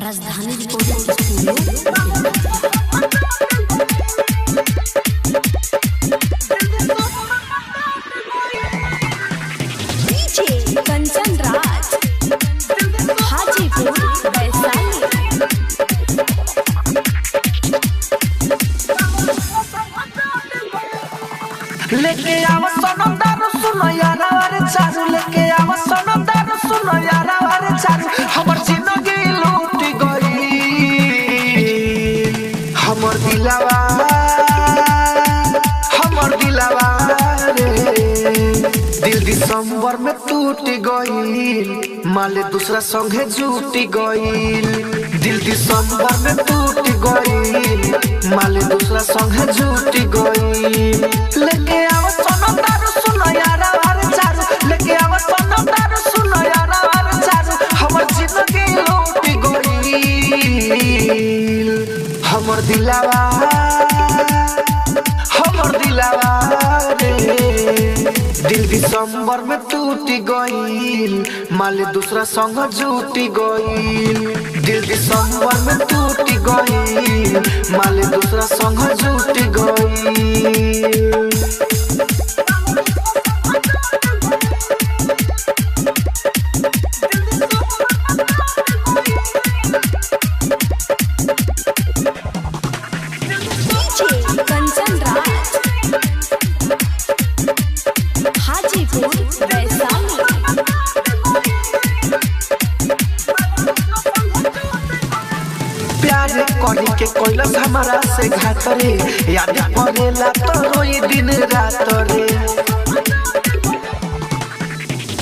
राजधानी recording studio. DJ Kanchan Raj Hajipur Vaishali. लेके आवा सोनम दारू सुनो यारा वारे चारू, लेके आवा सोनम दारू सुनो यारा वारे चारू। हमर जिंदगी लूट गई, हमर दिलवा रे दिल दिसंबर में टूट गईल, माले दूसरा संगे झूठ गईल। दिल दिसंबर में टूट गईल, माले दूसरा संगे झूठ गईल। लेके आवा सोनम दारू सुनो यारा वारे चारू, लेके आवा सोनम दारू सुनो यारा वारे चारू। हमर जिंदगी लूट गईल, हमर दिलवा रे दिल दिसंबर में टूट गईल, माले दूसरा संग झूठ गईल। दिल दिसंबर में टूट गईल, माले दूसरा संग झूठ गईल। कंचन राज हाजीपुर वैशाली। प्यार करी के कोइलस हमारा से घात रे, याद पड़ेला तो रोई दिन रात रे।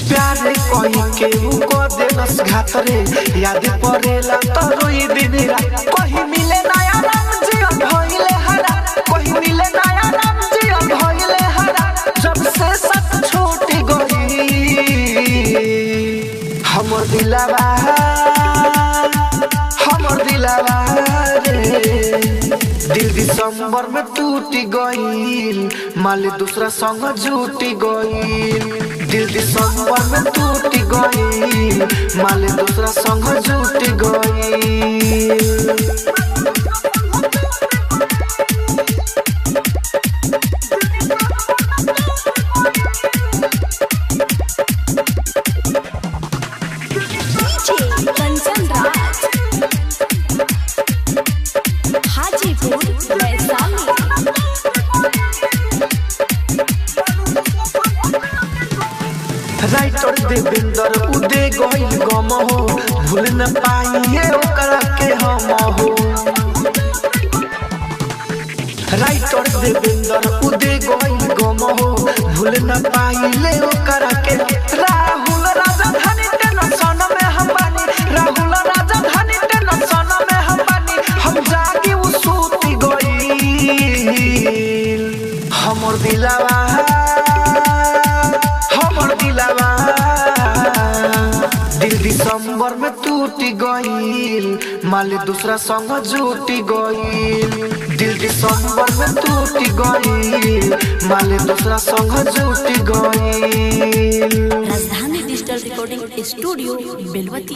प्यार कही के को देलस घात रे, याद पड़ेला तो रोई दिन रात। कहीं मिले नया राम जीवन भइले हरा, कहीं मिले नया राम जीवन भइले हरा। जब से सब छूट गई, हमर दिलवा रे दिल दिसंबर में टूट गईल, माले दूसरा संग झूठ गईल। दिल दिसंबर में टूट गईल, माले दूसरा संग झूठ गईल। कंचन राज हाजीपुर वैशाली। राइटर देवेंद्र उदय गईल गम हो, भूल न पाइए ओकरा के हम हो। राइटर देवेंद्र उदय गईल गम हो, भूल न पाइले ओकरा के। राहुल राजधानी टेंशन में हम बानी, राहुल राजधानी टेंशन में हम बानी। हम जागी उ सूत गईल, हमर दिलवा दिल दिसंबर में टूट गईल, माले दूसरा संग झूठ गईल। दिल दिसंबर में टूट गईल, माले दूसरा संग झूठ गईल। राजधानी डिजिटल रिकॉर्डिंग स्टूडियो बेलवती।